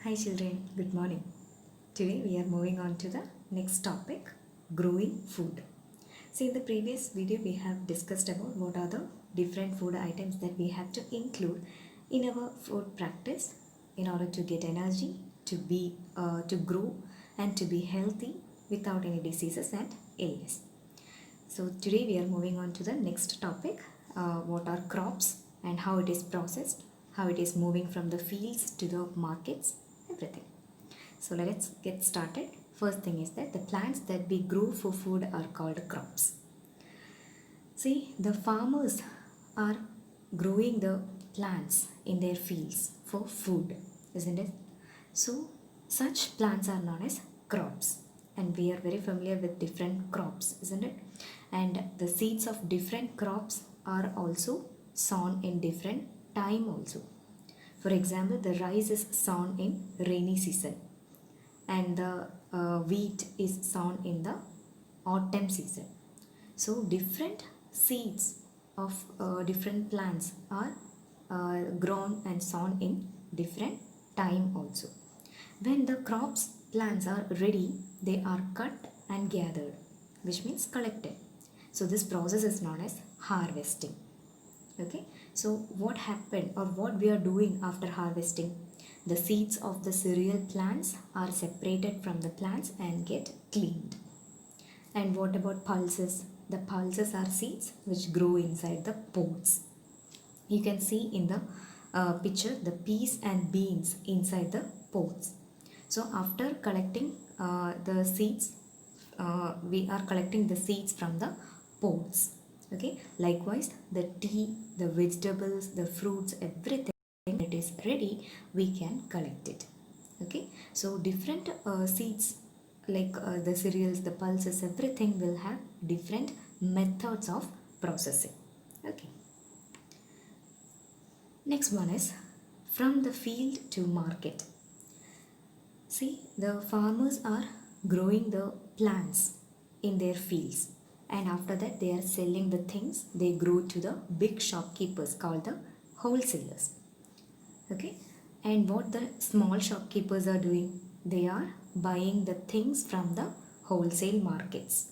Hi children, good morning. Today we are moving on to the next topic, growing food. See, in the previous video we have discussed about what are the different food items that we have to include in our food practice in order to get energy, to grow and to be healthy without any diseases and illness. So today we are moving on to the next topic, what are crops and how it is processed, how it is moving from the fields to the markets, everything. So let's get started. First thing is that the plants that we grow for food are called crops. See, the farmers are growing the plants in their fields for food, isn't it? So such plants are known as crops, and we are very familiar with different crops, isn't it? And the seeds of different crops are also sown in different time also. For example, the rice is sown in rainy season, and the wheat is sown in the autumn season. So different seeds of different plants are grown and sown in different time also. When the crops plants are ready, they are cut and gathered, which means collected. So this process is known as harvesting. Okay, so what happened or what we are doing after harvesting? The seeds of the cereal plants are separated from the plants and get cleaned. And what about pulses? The pulses are seeds which grow inside the pods. You can see in the picture the peas and beans inside the pods. So after collecting the seeds, we are collecting the seeds from the pods. Okay, likewise the tea, the vegetables, the fruits, everything it is ready, we can collect it. Okay, so different seeds like the cereals, the pulses, everything will have different methods of processing. Okay, next one is from the field to market. See, the farmers are growing the plants in their fields, and after that they are selling the things they grow to the big shopkeepers called the wholesalers. Okay, and what the small shopkeepers are doing, they are buying the things from the wholesale markets,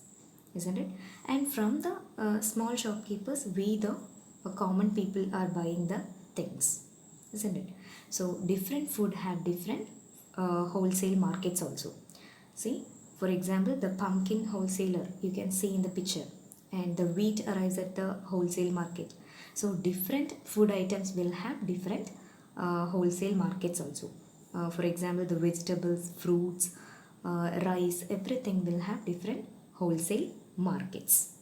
isn't it? And from the small shopkeepers, we the common people are buying the things, isn't it? So different food have different wholesale markets also. See, for example, the pumpkin wholesaler you can see in the picture, and the wheat arrives at the wholesale market. So different food items will have different wholesale markets also. For example, the vegetables, fruits, rice, everything will have different wholesale markets.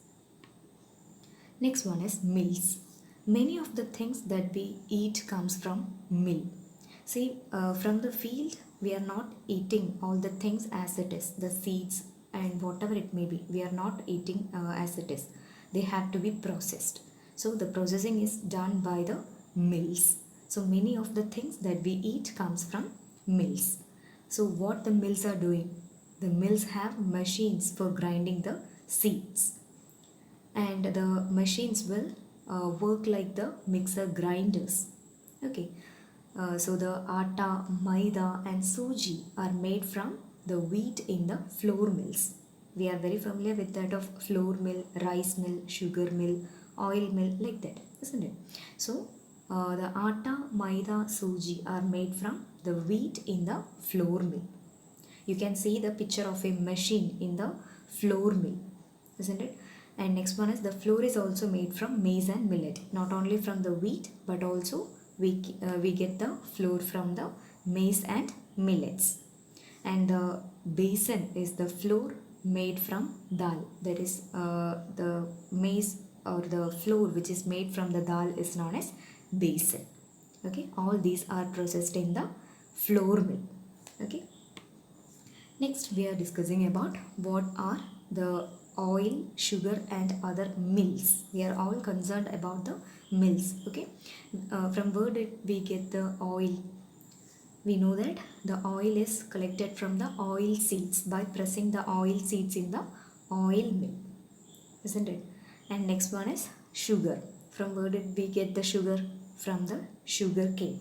Next one is mills. Many of the things that we eat comes from mill. See, from the field, we are not eating all the things as it is, the seeds and whatever it may be. We are not eating as it is. They have to be processed. So the processing is done by the mills. So many of the things that we eat comes from mills. So what the mills are doing? The mills have machines for grinding the seeds, and the machines will work like the mixer grinders. Okay, so the atta, maida and suji are made from the wheat in the flour mills. We are very familiar with that of flour mill, rice mill, sugar mill, oil mill, like that, isn't it? So the atta, maida, suji are made from the wheat in the flour mill. You can see the picture of a machine in the flour mill, isn't it? And next one is the flour is also made from maize and millet, not only from the wheat but also we get the flour from the maize and millets. And the besan is the flour made from dal, that is the maize or the flour which is made from the dal is known as besan. Okay, all these are processed in the flour mill. Okay, next we are discussing about what are the oil, sugar and other mills. We are all concerned about the mills. Okay, from where did we get the oil? We know that the oil is collected from the oil seeds by pressing the oil seeds in the oil mill, isn't it? And next one is sugar. From where did we get the sugar? From the sugar cane.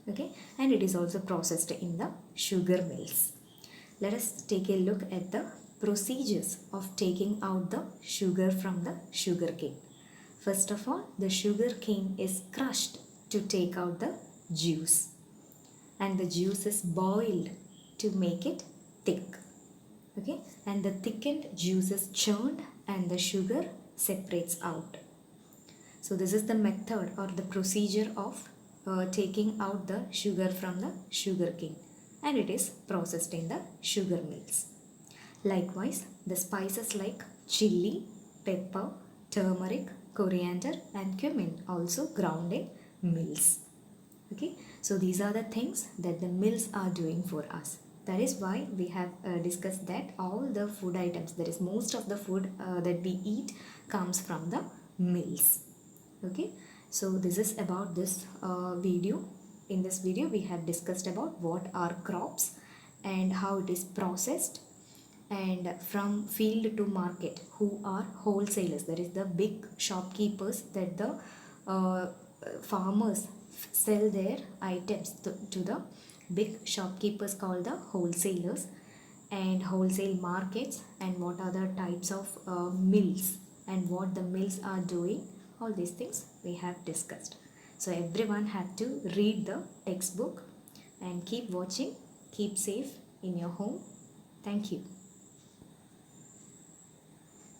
Okay, and it is also processed in the sugar mills. Let us take a look at the procedures of taking out the sugar from the sugarcane. First of all, the sugarcane is crushed to take out the juice, and the juice is boiled to make it thick. Okay, and the thickened juice is churned and the sugar separates out. So this is the method or the procedure of taking out the sugar from the sugarcane, and it is processed in the sugar mills. Likewise, the spices like chili, pepper, turmeric, coriander and cumin also ground in mills. Okay, so these are the things that the mills are doing for us. That is why we have discussed that all the food items, that is most of the food that we eat comes from the mills. Okay, so this is about this video. In this video we have discussed about what are crops and how it is processed, and from field to market, who are wholesalers, that is the big shopkeepers that the uh, farmers sell their items to the big shopkeepers called the wholesalers, and wholesale markets, and what are the types of mills and what the mills are doing. All these things we have discussed. So everyone have to read the textbook and keep watching. Keep safe in your home. Thank you.